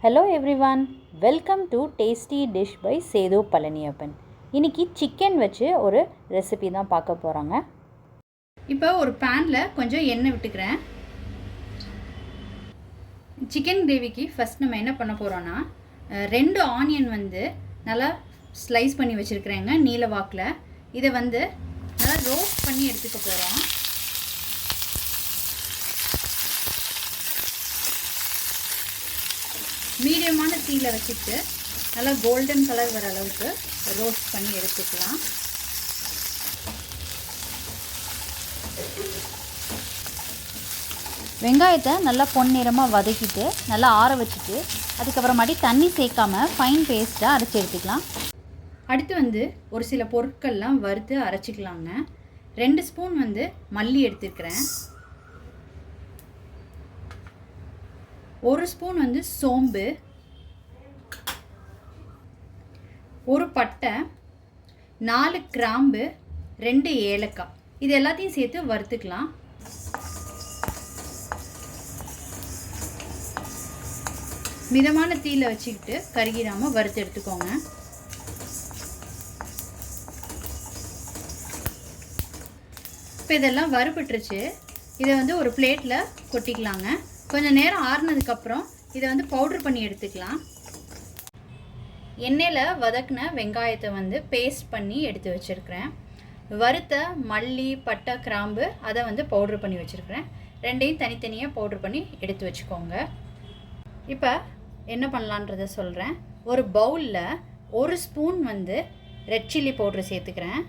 Hello everyone, welcome to Tasty Dish by Sedu Palaniappan. இன்னைக்கு chicken வச்சு ஒரு recipe தான் பார்க்க போகிறோங்க. இப்போ ஒரு பேனில் கொஞ்சம் எண்ணெய் விட்டுக்கிறேன். சிக்கன் கிரேவிக்கு ஃபஸ்ட் நம்ம என்ன பண்ண போகிறோன்னா 2 ஆனியன் நல்லா ஸ்லைஸ் பண்ணி வச்சுருக்கிறேங்க நீல வாக்கில். இதை நல்லா ரோஸ்ட் பண்ணி எடுத்துக்க போகிறோம். மீடியமான தீயில் வச்சுட்டு நல்லா கோல்டன் கலர் வர அளவுக்கு ரோஸ்ட் பண்ணி எடுத்துக்கலாம். வெங்காயத்தை நல்லா பொன்னிறமாக வதக்கிட்டு நல்லா ஆற வச்சுட்டு அதுக்கப்புறமாட்டி தண்ணி சேர்க்காம ஃபைன் பேஸ்ட்டாக அரைச்சி எடுத்துக்கலாம். அடுத்து ஒரு சில பொருட்கள்லாம் வறுத்து அரைச்சிக்கலாங்க. 2 ஸ்பூன் மல்லி எடுத்துக்கிறேன். 1 ஸ்பூன் சோம்பு, 1 பட்டை, 4 கிராம்பு, 2 ஏலக்காய், இது எல்லாத்தையும் சேர்த்து வறுத்துக்கலாம். மிதமான தீயில் வச்சுக்கிட்டு கருகிடாமல் வறுத்து எடுத்துக்கோங்க. இப்போ இதெல்லாம் வறுபட்டுருச்சு. இதை ஒரு பிளேட்டில் கொட்டிக்கலாங்க. கொஞ்சம் நேரம் ஆறுனதுக்கப்புறம் இதை பவுடர் பண்ணி எடுத்துக்கலாம். எண்ணெயில் வதக்கின வெங்காயத்தை பேஸ்ட் பண்ணி எடுத்து வச்சுருக்கிறேன். வறுத்த மல்லி, பட்டை, கிராம்பு அதை பவுடர் பண்ணி வச்சுருக்கிறேன். ரெண்டையும் தனித்தனியாக பவுடர் பண்ணி எடுத்து வச்சுக்கோங்க. இப்போ என்ன பண்ணலான்றதை சொல்கிறேன். ஒரு பவுலில் 1 ஸ்பூன் ரெட் சில்லி பவுட்ரு சேர்த்துக்கிறேன்.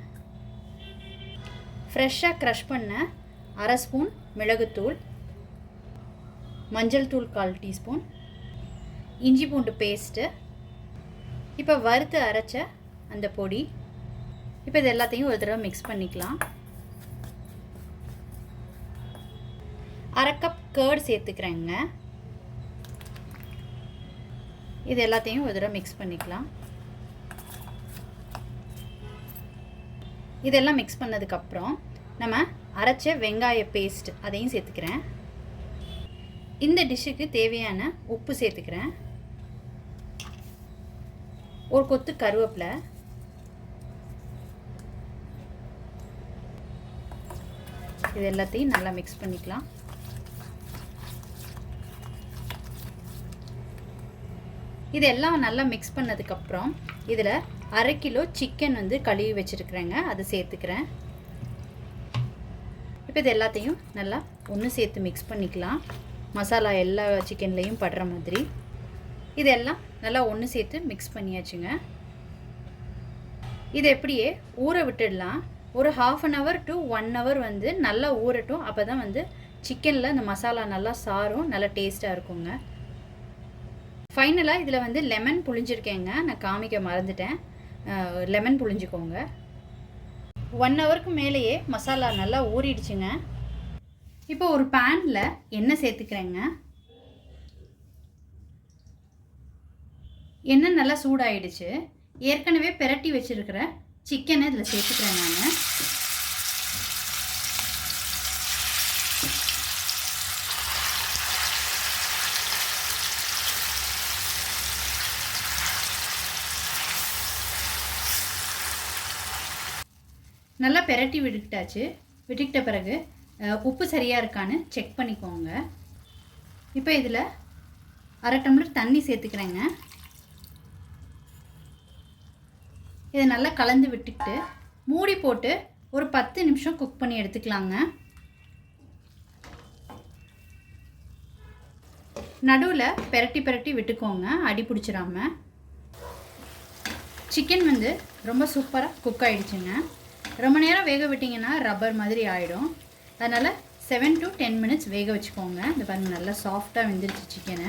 ஃப்ரெஷ்ஷாக க்ரஷ் பண்ண 1/2 ஸ்பூன் மிளகுத்தூள், மஞ்சள் தூள் 1/4 டீஸ்பூன், இஞ்சி பூண்டு பேஸ்ட்டு, இப்போ வறுத்து அரைச்ச அந்த பொடி. இப்போ இது எல்லாத்தையும் ஒரு தடவை மிக்ஸ் பண்ணிக்கலாம். 1/2 கப் கர்ட் சேர்த்துக்கிறேங்க. இது எல்லாத்தையும் ஒரு தடவை மிக்ஸ் பண்ணிக்கலாம். இதெல்லாம் மிக்ஸ் பண்ணதுக்கப்புறம் நம்ம அரைச்ச வெங்காய பேஸ்ட் அதையும் சேர்த்துக்கிறேன். இந்த டிஷ்ஷுக்கு தேவையான உப்பு சேர்த்துக்கிறேன். ஒரு கொத்து கருவேப்பிலை, இது எல்லாத்தையும் நல்லா மிக்ஸ் பண்ணிக்கலாம். இதெல்லாம் நல்லா மிக்ஸ் பண்ணதுக்கப்புறம் இதில் 1/2 கிலோ சிக்கன் கழுவி வச்சுருக்குறேங்க, அதை சேர்த்துக்கிறேன். இப்போ இது எல்லாத்தையும் நல்லா ஒன்று சேர்த்து மிக்ஸ் பண்ணிக்கலாம். மசாலா எல்லா சிக்கன்லேயும் படுற மாதிரி இதெல்லாம் நல்லா ஒன்று சேர்த்து மிக்ஸ் பண்ணியாச்சுங்க. இதை எப்படியே ஊற விட்டுடலாம். ஒரு 1/2 hour to 1 hour நல்லா ஊறட்டும். அப்போ தான் சிக்கனில் இந்த மசாலா நல்லா சாரும், நல்லா டேஸ்ட்டாக இருக்குங்க. ஃபைனலாக இதில் லெமன் புழிஞ்சிருக்கேங்க, நான் காமிக்க மறந்துட்டேன். லெமன் புழிஞ்சிக்கோங்க. 1 hourக்கு மேலேயே மசாலா நல்லா ஊறிடுச்சுங்க. இப்போ ஒரு பேனில் எண்ணெய் சேர்த்துக்கிறேங்க. எண்ணெய் நல்லா சூடாயிடுச்சு. ஏற்கனவே பிரட்டி வச்சுருக்கிற சிக்கனை இதில் சேர்த்துக்கிறேன் நான். நல்லா பிரட்டி விட்டுக்கிட்ட பிறகு உப்பு சரியாக இருக்கான்னு செக் பண்ணிக்கோங்க. இப்போ இதில் 1/2 டம்ளர் தண்ணி சேர்த்துக்கிறேங்க. இதை நல்லா கலந்து விட்டுக்கிட்டு மூடி போட்டு ஒரு 10 நிமிஷம் குக் பண்ணி எடுத்துக்கலாங்க. நடுவில் பிரட்டி விட்டுக்கோங்க, அடி பிடிச்சிடாம. சிக்கன் ரொம்ப சூப்பராக குக் ஆகிடுச்சுங்க. ரொம்ப நேரம் வேக விட்டிங்கன்னா ரப்பர் மாதிரி ஆகிடும். அதனால் 7 to 10 minutes வேக வச்சுக்கோங்க. இந்த பாருங்கள் நல்லா சாஃப்டாக வெந்துருச்சு சிக்கனை.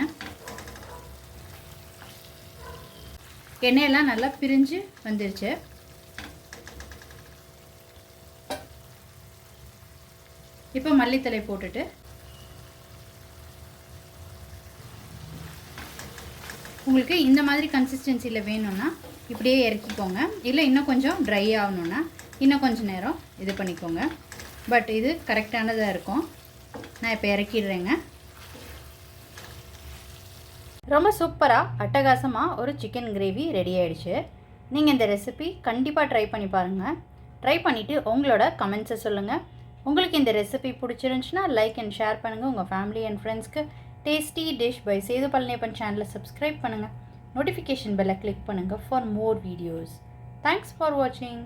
எண்ணெயெல்லாம் நல்லா பிரிஞ்சு வந்துருச்சு. இப்போ மல்லித்தலை போட்டுட்டு உங்களுக்கு இந்த மாதிரி கன்சிஸ்டன்சியில் வேணும்னா இப்படியே இறக்கிக்கோங்க. இல்லை இன்னும் கொஞ்சம் ட்ரை ஆகணுன்னா இன்னும் கொஞ்சம் நேரம் இது பண்ணிக்கோங்க. பட் இது கரெக்டானதாக இருக்கும். நான் இப்போ இறக்கிடுறேங்க. ரொம்ப சூப்பராக அட்டகாசமாக ஒரு சிக்கன் கிரேவி ரெடி ஆகிடுச்சு. நீங்கள் இந்த ரெசிபி கண்டிப்பாக ட்ரை பண்ணி பாருங்கள். ட்ரை பண்ணிவிட்டு உங்களோட கமெண்ட்ஸை சொல்லுங்கள். உங்களுக்கு இந்த ரெசிபி பிடிச்சிருந்துச்சுன்னா லைக் அண்ட் ஷேர் பண்ணுங்கள். உங்கள் ஃபேமிலி அண்ட் ஃப்ரெண்ட்ஸ்க்கு tasty dish by Sethu Palaniappan சேனலை சப்ஸ்கிரைப் பண்ணுங்கள். நோட்டிஃபிகேஷன் பெல்லை கிளிக் பண்ணுங்கள் for more videos. Thanks for வாட்சிங்.